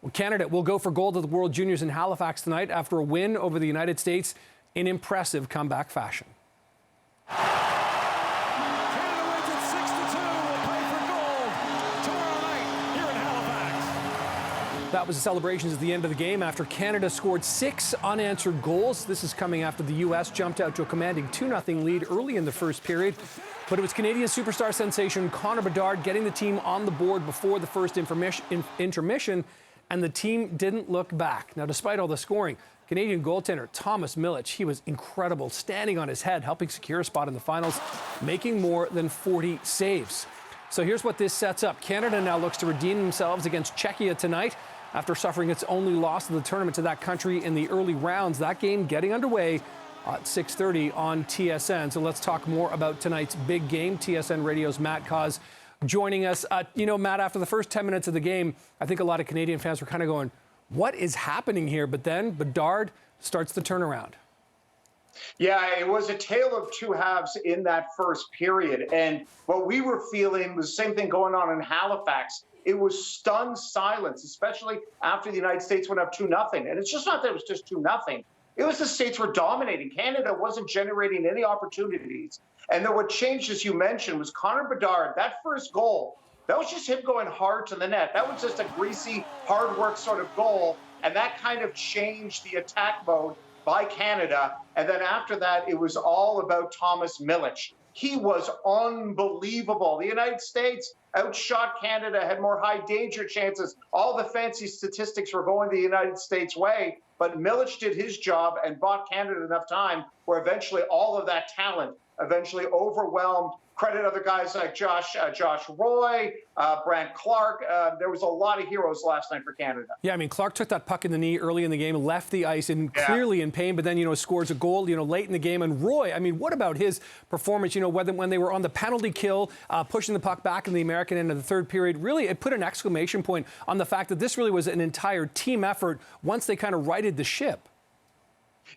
Well, Canada will go for gold at the World Juniors in Halifax tonight after a win over the United States in impressive comeback fashion. Canada wins it 6-2. Will play for gold tomorrow night here in Halifax. That was the celebrations at the end of the game after Canada scored 6 unanswered goals. This is coming after the U.S. jumped out to a commanding 2-0 lead early in the first period. But it was Canadian superstar sensation Connor Bedard getting the team on the board before the first intermission, and the team didn't look back. Now, despite all the scoring, Canadian goaltender Thomas Milic, he was incredible, standing on his head, helping secure a spot in the finals, making more than 40 saves. So here's what this sets up. Canada now looks to redeem themselves against Czechia tonight after suffering its only loss of the tournament to that country in the early rounds. That game getting underway at 6:30 on TSN. So let's talk more about tonight's big game. TSN Radio's Matt Cause joining us. Matt, after the first 10 minutes of the game, I think a lot of Canadian fans were kind of going, what is happening here? But then Bedard starts the turnaround. Yeah, it was a tale of two halves in that first period. And what we were feeling was the same thing going on in Halifax. It was stunned silence, especially after the United States went up 2-0. And it's just not that it was just 2-0. It was the States were dominating. Canada wasn't generating any opportunities. And then what changed, as you mentioned, was Connor Bedard. That first goal, that was just him going hard to the net. That was just a greasy, hard work sort of goal. And that kind of changed the attack mode by Canada. And then after that, it was all about Thomas Milic. He was unbelievable. The United States outshot Canada, had more high danger chances. All the fancy statistics were going the United States' way. But Milic did his job and bought Canada enough time where eventually all of that talent eventually overwhelmed. Credit other guys like Josh Roy, Brandt Clark. There was a lot of heroes last night for Canada. Yeah, I mean, Clark took that puck in the knee early in the game, left the ice and clearly in pain, but then, scores a goal, late in the game. And Roy, I mean, what about his performance, when they were on the penalty kill, pushing the puck back in the American end of the third period? Really, it put an exclamation point on the fact that this really was an entire team effort once they kind of righted the ship.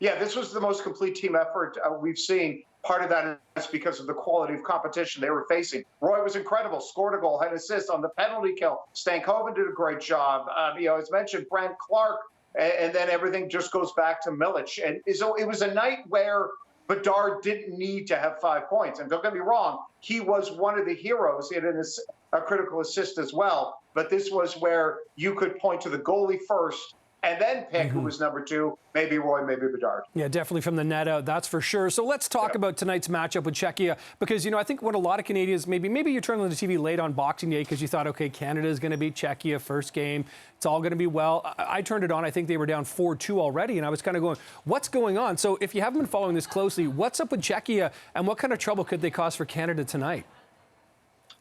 Yeah, this was the most complete team effort we've seen. Part of that is because of the quality of competition they were facing. Roy was incredible, scored a goal, had an assist on the penalty kill. Stankoven did a great job. As mentioned, Brandt Clark, and then everything just goes back to Milic. And so it was a night where Bedard didn't need to have 5 points. And don't get me wrong, he was one of the heroes. He had a critical assist as well. But this was where you could point to the goalie first and then pick who was number 2, maybe Roy, maybe Bedard. Yeah, definitely from the net out, that's for sure. So let's talk about tonight's matchup with Czechia, because, I think what a lot of Canadians, maybe you turned on the TV late on Boxing Day because you thought, okay, Canada is going to beat Czechia first game. It's all going to be well. I turned it on. I think they were down 4-2 already, and I was kind of going, what's going on? So if you haven't been following this closely, what's up with Czechia, and what kind of trouble could they cause for Canada tonight?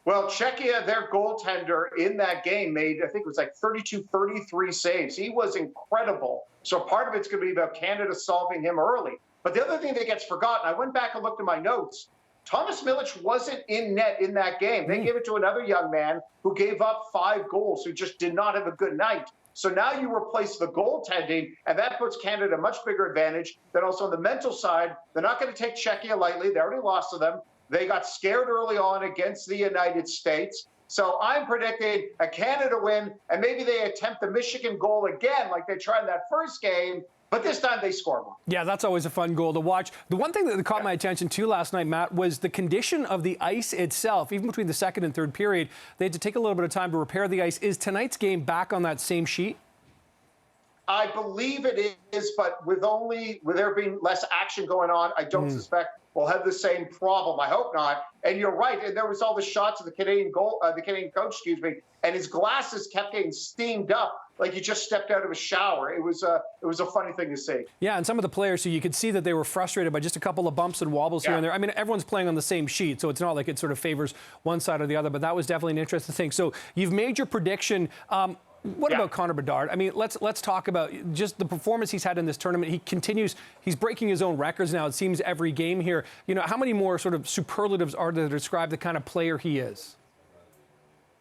Well, Czechia, their goaltender in that game made, I think it was like 33 saves. He was incredible. So part of it's going to be about Canada solving him early. But the other thing that gets forgotten, I went back and looked at my notes. Thomas Milic wasn't in net in that game. They gave it to another young man who gave up 5 goals, who just did not have a good night. So now you replace the goaltending, and that puts Canada a much bigger advantage. Then also on the mental side, they're not going to take Czechia lightly. They already lost to them. They got scared early on against the United States. So I'm predicting a Canada win, and maybe they attempt the Michigan goal again like they tried in that first game, but this time they score one. Yeah, that's always a fun goal to watch. The one thing that caught my attention, too, last night, Matt, was the condition of the ice itself. Even between the second and third period, they had to take a little bit of time to repair the ice. Is tonight's game back on that same sheet? I believe it is, but with there being less action going on, I don't suspect we'll have the same problem. I hope not. And you're right. And there was all the shots of the Canadian coach, and his glasses kept getting steamed up like he just stepped out of a shower. It was a funny thing to see. Yeah, and some of the players, so you could see that they were frustrated by just a couple of bumps and wobbles here and there. I mean, everyone's playing on the same sheet, so it's not like it sort of favors one side or the other, but that was definitely an interesting thing. So you've made your prediction. What about Connor Bedard? I mean, let's talk about just the performance he's had in this tournament. He's breaking his own records now, it seems, every game here. How many more sort of superlatives are there to describe the kind of player he is?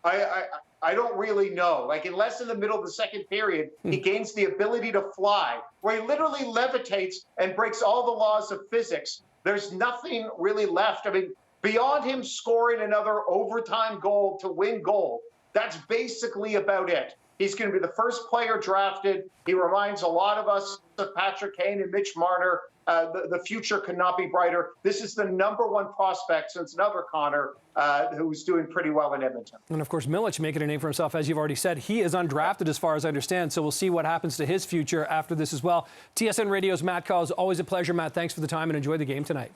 I don't really know. Like, unless in the middle of the second period, he gains the ability to fly, where he literally levitates and breaks all the laws of physics. There's nothing really left. I mean, beyond him scoring another overtime goal to win gold, that's basically about it. He's going to be the first player drafted. He reminds a lot of us of Patrick Kane and Mitch Marner. The future could not be brighter. This is the #1 prospect since another Connor, who's doing pretty well in Edmonton. And of course, Milic making a name for himself, as you've already said. He is undrafted as far as I understand, so we'll see what happens to his future after this as well. TSN Radio's Matt Call. Always a pleasure, Matt. Thanks for the time and enjoy the game tonight.